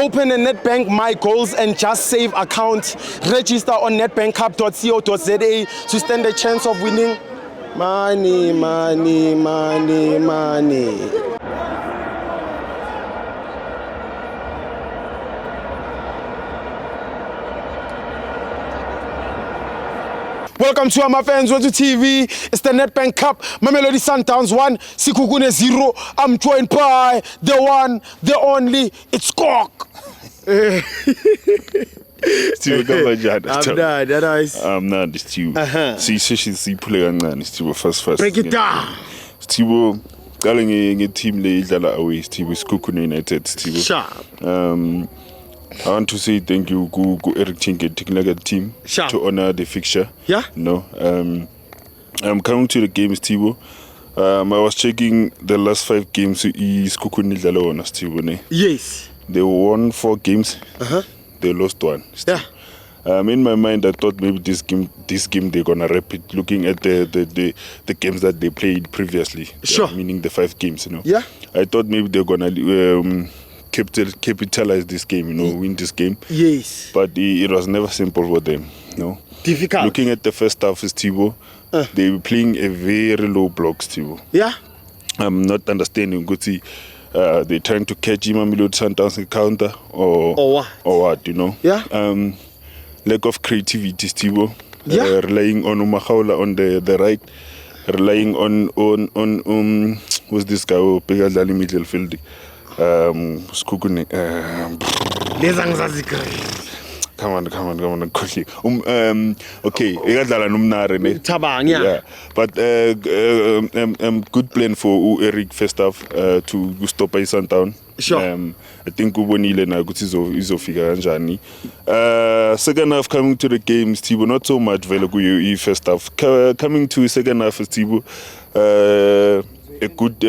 Open a Nedbank My Goals and Just Save account. Register on netbankcup.co.za to stand a chance of winning money, money, money, money. Welcome to my fans on TV. It's the Nedbank Cup. Mamelodi Sundowns 1, Sikukune 0. I'm joined by the one, the only. It's Cock. Steve, I'm not Steve. See, pulling Steve first. Break it down. Steve, calling a team late away. Steve Sikukune United. Steve. Sharp. I want to say thank you, go Eric Chinke, technical team, Sharp. to honor the fixture. Yeah. No. I'm coming to the game, Steve. I was checking the last 5 games. Is Sikukune Dlala Steve. Yes. They won 4 games. They lost 1. Yeah. In my mind, I thought maybe this game they're gonna repeat. Looking at the games that they played previously, sure. Meaning the 5 games, Yeah. I thought maybe they're gonna capitalize this game, win this game. Yes. But it was never simple for them, Difficult. Looking at the first half, Steve, they were playing a very low block, Steve. Yeah. I'm not understanding. They're trying to catch Mamelodi Sundowns counter or what, Yeah. Lack of creativity, Steve. Yeah. Relying on Umahaula on the right, relying on who's this guy who bigger than middle field. Sikukune. Come on, quickly. Okay, Tabang, yeah. But good plan for Eric first half to stop by Sundown. Sure. I think ubonile na ukuthi izofika kanjani. Second half coming to the game, Steve, not so much vele ku first half. Coming to second half, Steve, a good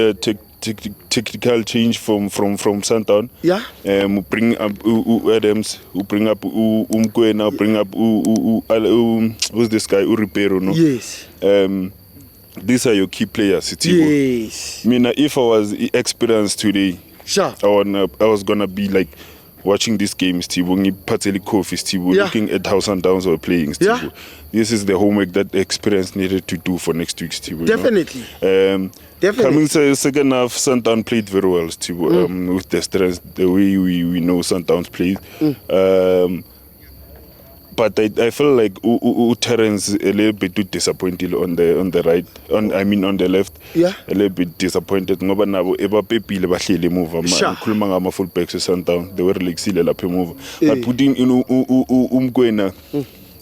technical change from Sundown. Yeah. Bring up Adams, bring up Umkwena, bring up who's this guy, Uripero, no? Yes. These are your key players, Steve. Yes. If I was experienced today, sure. I was gonna be like watching this game, Steve. Steve, looking at how Sundowns were playing, Steve. Yeah. This is the homework that the experience needed to do for next week, Steve. Definitely. Definitely. Coming to the second half, Sundown played very well, Steve. With the strength, the way we know Sundowns played. But I feel like Terence a little bit too disappointed on the right, on the left. Yeah. A little bit disappointed. Ngoba nabo ebapepile bahlele move ngikhuluma ngama fullbacks eSundowns. They were like sile lapha move. But putting Umkwena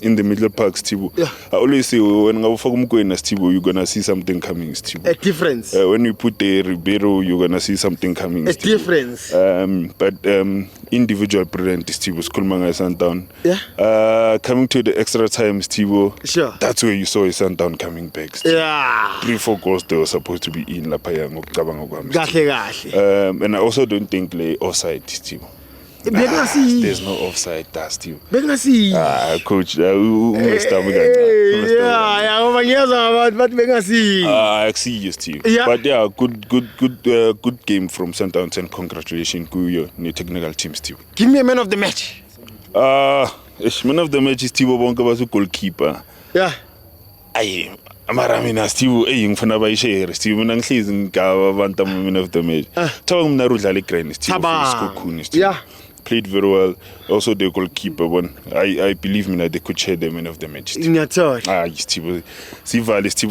in the middle park, Steve. Yeah. I always say when ngabufaka Umkwena, Steve, you're gonna see something coming, Steve. A difference. When you put the Ribeiro, you're gonna see something coming. A Steve. difference. But individual brilliant, Steve, Skulmanga Sundown. Yeah. Coming to the extra time, Steve. Sure. That's where you saw a Sundown coming back, Steve. Yeah. 3-4 goals they were supposed to be in lapha ngokucabanga kwami. Kahle. And I also don't think play offside, Steve. There's no offside, Steve. Coach, yeah, I see you, Steve. Yeah. But yeah, good game from Sundowns, and congratulations to your new technical team, Steve. Give me a man of the match. Man of the match is Steve Bonka was a goalkeeper. Yeah. Mara mina Steve ngifuna bayishare Steve mina ngihlezi ngigaba abantu man of the match. Thawa mina udlala iGrand Steve Sikukune, Steve. Yeah. Played very well. Also the goalkeeper one. I believe they could share the man of the match. Steve. Steve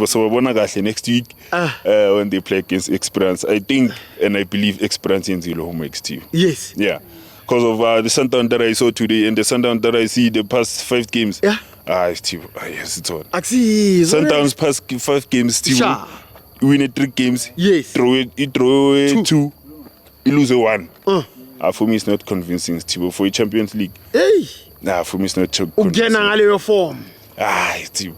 so babona kahle next week when they play against Experience. I think and I believe Experience in zero homework, Steve. Yes. Yeah. Because of the Sundown that I saw today and the Sundown that I see the past 5 games. Yeah. Steve. Yes, it's on. Sundowns past 5 games, Steve. Sure. Win 3 games. Yes. Draw 2. You lose 1. For me, it's not convincing, Steve. For a Champions League. Hey. For me, it's not convincing. Ugena ngale form. Steve.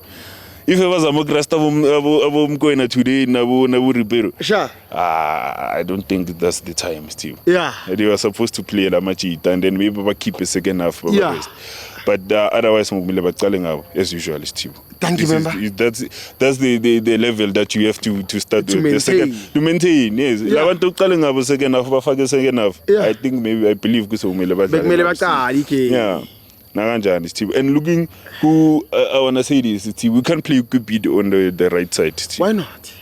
if it was a Mokrasta Mkoina today, Nabu Ribeiro. Sure. I don't think that's the time, Steve. Yeah. They were supposed to play La Machita and then maybe keep a second half. Yeah. But otherwise, as usual, Steve. Thank you, member. That's the level that you have to start to with. maintain. The second, to maintain, yes. Yeah. I want to calling up a second half. Yeah. I think I believe because yeah. Steve. And looking who I wanna say this, Steve, we can't play Cupid on the right side, Steve. Why not?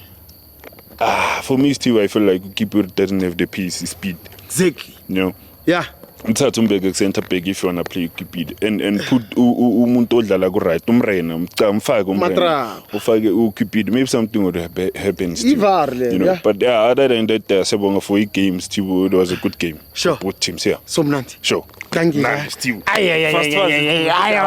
For me, Steve, I feel like Cupid doesn't have the pace, speed. Exactly. You know? Yeah. It's hard to make a center back if you wanna play Cupid and put umuntu odlala ku right umrena mfaka umrena ufake Cupid, maybe something would happen, Steve. You know, yeah. But other than that, sebonga for 8 games, Steve, it was a good game. Sure. Both teams, yeah. So mnandi. Sure. Thank you. Nice, Steve. Ay.